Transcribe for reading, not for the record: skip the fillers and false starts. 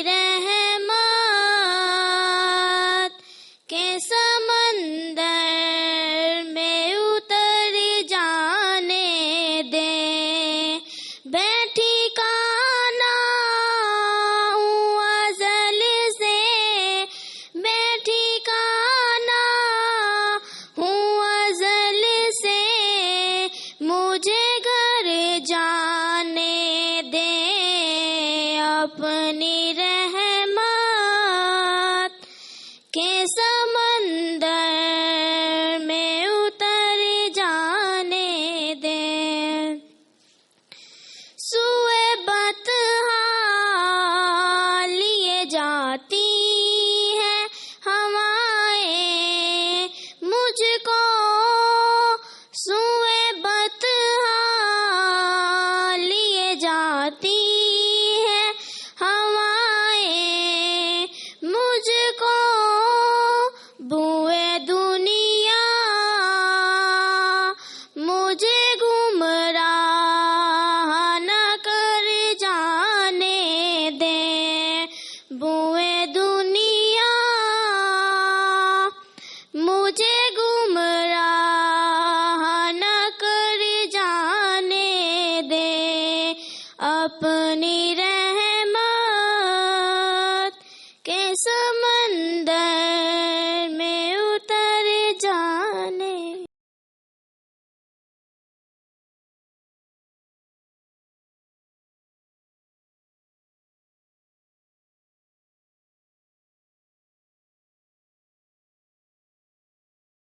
रहमत के समंदर में उतर जाने दे। बैठी काना हूँ अज़ल से, बैठी काना हूँ अज़ल से, मुझे घर जाने दे। अपनी रहमत के समंदर में उतर जाने दे। सुए बतहा लिए जाती है हवाएं मुझको, सुए बतहा लिए जाती है हवाएं मुझको। बुए दुनिया मुझे गुमराह न कर जाने दे। बुए दुनिया मुझे गुमराह न कर जाने दे। अपनी रहमत के समंदर